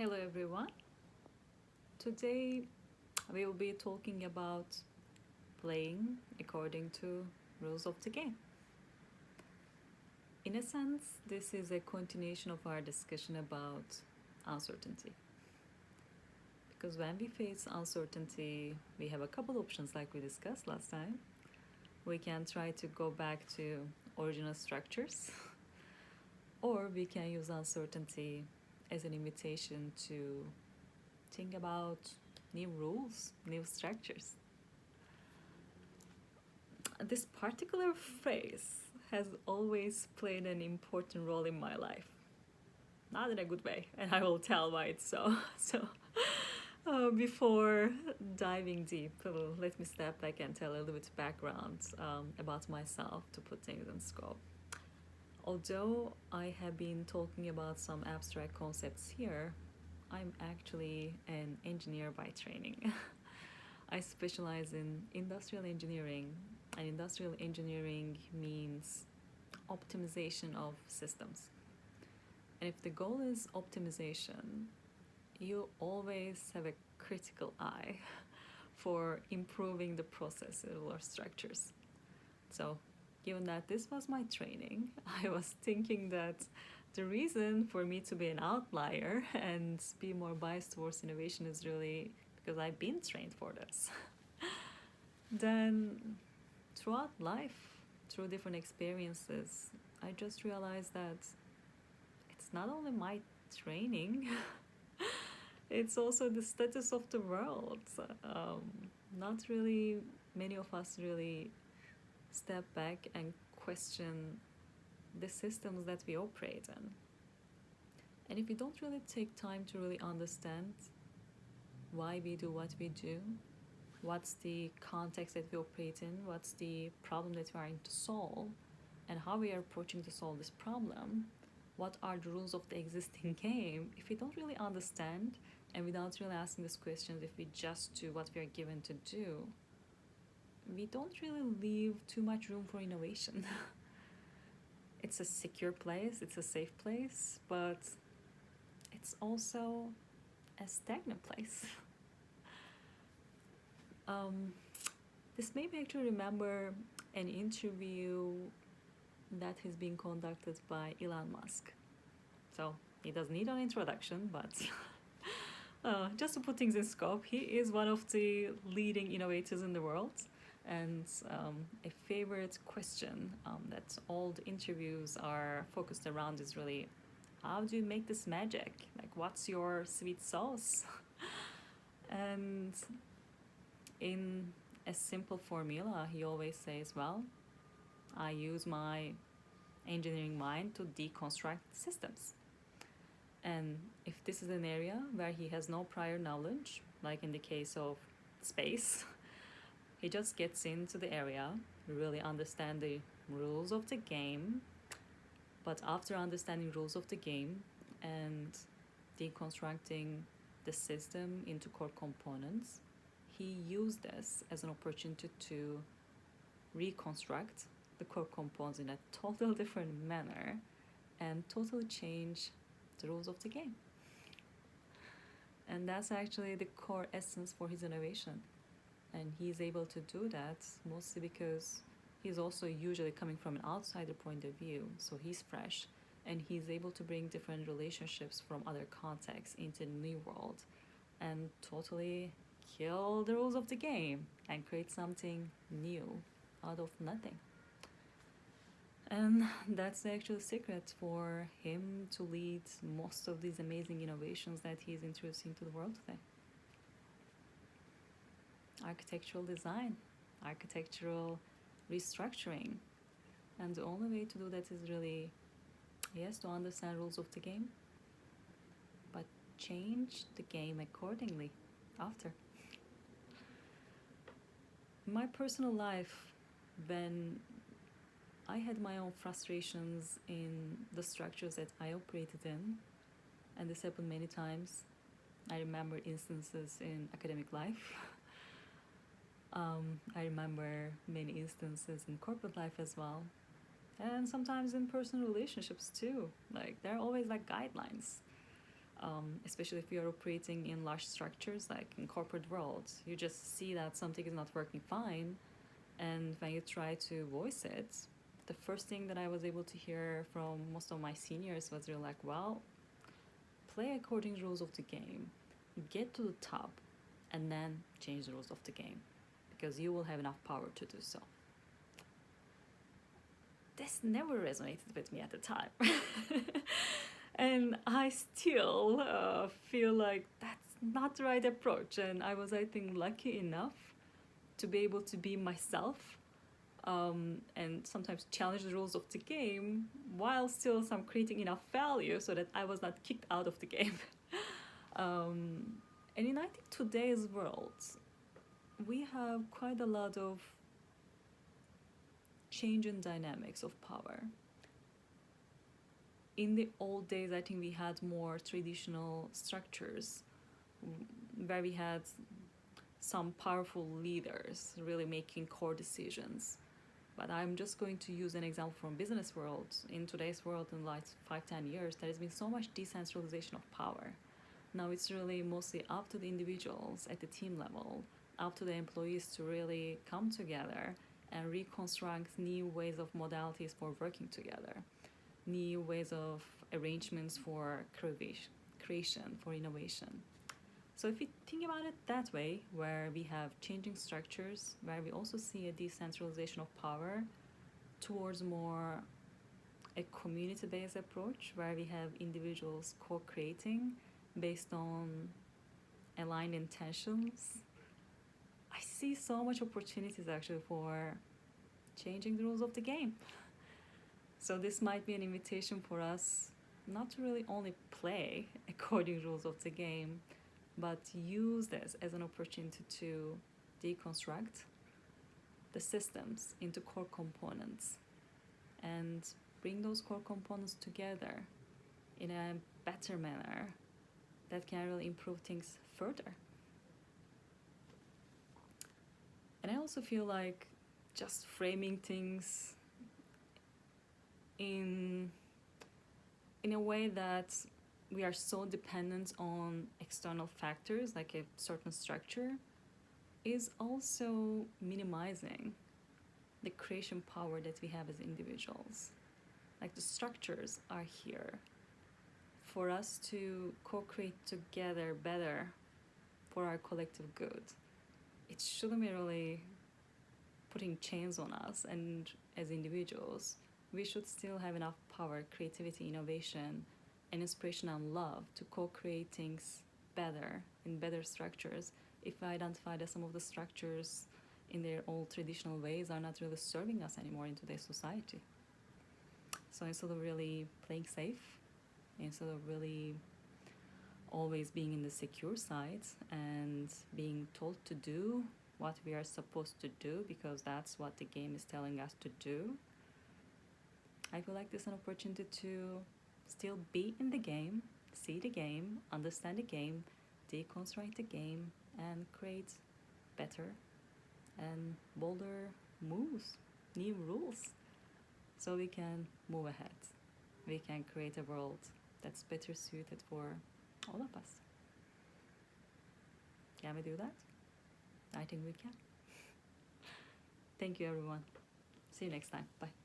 Hello everyone. Today we will be talking about playing according to rules of the game. In a sense, this is a continuation of our discussion about uncertainty. Because when we face uncertainty, we have a couple options like we discussed last time. We can try to go back to original structures, or we can use uncertainty as an invitation to think about new rules, new structures. This particular phrase has always played an important role in my life. Not in a good way, and I will tell why it's so. Before diving deep, let me step back and tell a little bit background about myself to put things in scope. Although I have been talking about some abstract concepts here, I'm actually an engineer by training. I specialize in industrial engineering, and industrial engineering means optimization of systems. And if the goal is optimization, you always have a critical eye for improving the processes or structures. So, given that this was my training, I was thinking that the reason for me to be an outlier and be more biased towards innovation is really because I've been trained for this. Then, throughout life, through different experiences, I just realized that it's not only my training, it's also the status of the world. Not really many of us really step back and question the systems that we operate in. And if we don't really take time to really understand why we do what we do, what's the context that we operate in, what's the problem that we are trying to solve, and how we are approaching to solve this problem, what are the rules of the existing game, if we don't really understand and without really asking these questions, if we just do what we are given to do, we don't really leave too much room for innovation. It's a secure place, it's a safe place, but it's also a stagnant place. This made me actually remember an interview that has been conducted by Elon Musk. So he doesn't need an introduction, but just to put things in scope, he is one of the leading innovators in the world. And a favorite question that all the interviews are focused around is really, how do you make this magic? Like, what's your sweet sauce? And in a simple formula, he always says, well, I use my engineering mind to deconstruct systems. And if this is an area where he has no prior knowledge, like in the case of space, he just gets into the area, really understand the rules of the game, but after understanding rules of the game and deconstructing the system into core components, he used this as an opportunity to reconstruct the core components in a totally different manner and totally change the rules of the game. And that's actually the core essence for his innovation. And he's able to do that mostly because he's also usually coming from an outsider point of view, so he's fresh and he's able to bring different relationships from other contexts into the new world and totally kill the rules of the game and create something new out of nothing. And that's the actual secret for him to lead most of these amazing innovations that he's introducing to the world today. Architectural design, architectural restructuring. And the only way to do that is really, yes, to understand rules of the game, but change the game accordingly after. In my personal life, when I had my own frustrations in the structures that I operated in, and this happened many times. I remember instances in academic life. I remember many instances in corporate life as well, and sometimes in personal relationships too. Like, there are always like guidelines. especially if you're operating in large structures like in corporate worlds. You just see that something is not working fine, and when you try to voice it, the first thing that I was able to hear from most of my seniors was really like, well, play according to the rules of the game, get to the top, and then change the rules of the game, because you will have enough power to do so. This never resonated with me at the time. And I still feel like that's not the right approach. And I was, I think, lucky enough to be able to be myself, and sometimes challenge the rules of the game while still creating enough value so that I was not kicked out of the game. And in, I think, today's world, we have quite a lot of change in dynamics of power. In the old days, I think we had more traditional structures where we had some powerful leaders really making core decisions. But I'm just going to use an example from business world. In today's world, in the last 5-10 years, there has been so much decentralization of power. Now it's really mostly up to the individuals at the team level, up to the employees to really come together and reconstruct new ways of modalities for working together, new ways of arrangements for creation, for innovation. So if you think about it that way, where we have changing structures, where we also see a decentralization of power towards more a community-based approach, where we have individuals co-creating based on aligned intentions, I see so much opportunities actually for changing the rules of the game. So this might be an invitation for us not to really only play according to rules of the game, but use this as an opportunity to deconstruct the systems into core components and bring those core components together in a better manner that can really improve things further. And I also feel like just framing things in a way that we are so dependent on external factors like a certain structure is also minimizing the creation power that we have as individuals. Like, the structures are here for us to co-create together better for our collective good. It shouldn't be really putting chains on us, and as individuals, we should still have enough power, creativity, innovation, and inspiration and love to co-create things better in better structures if we identify that some of the structures in their old traditional ways are not really serving us anymore in today's society. So instead of really playing safe, instead of really always being in the secure side and being told to do what we are supposed to do because that's what the game is telling us to do, I feel like this is an opportunity to still be in the game, see the game, understand the game, deconstruct the game, and create better and bolder moves, new rules, so we can move ahead. We can create a world that's better suited for all of us. Can we do that? I think we can. Thank you, everyone. See you next time. Bye.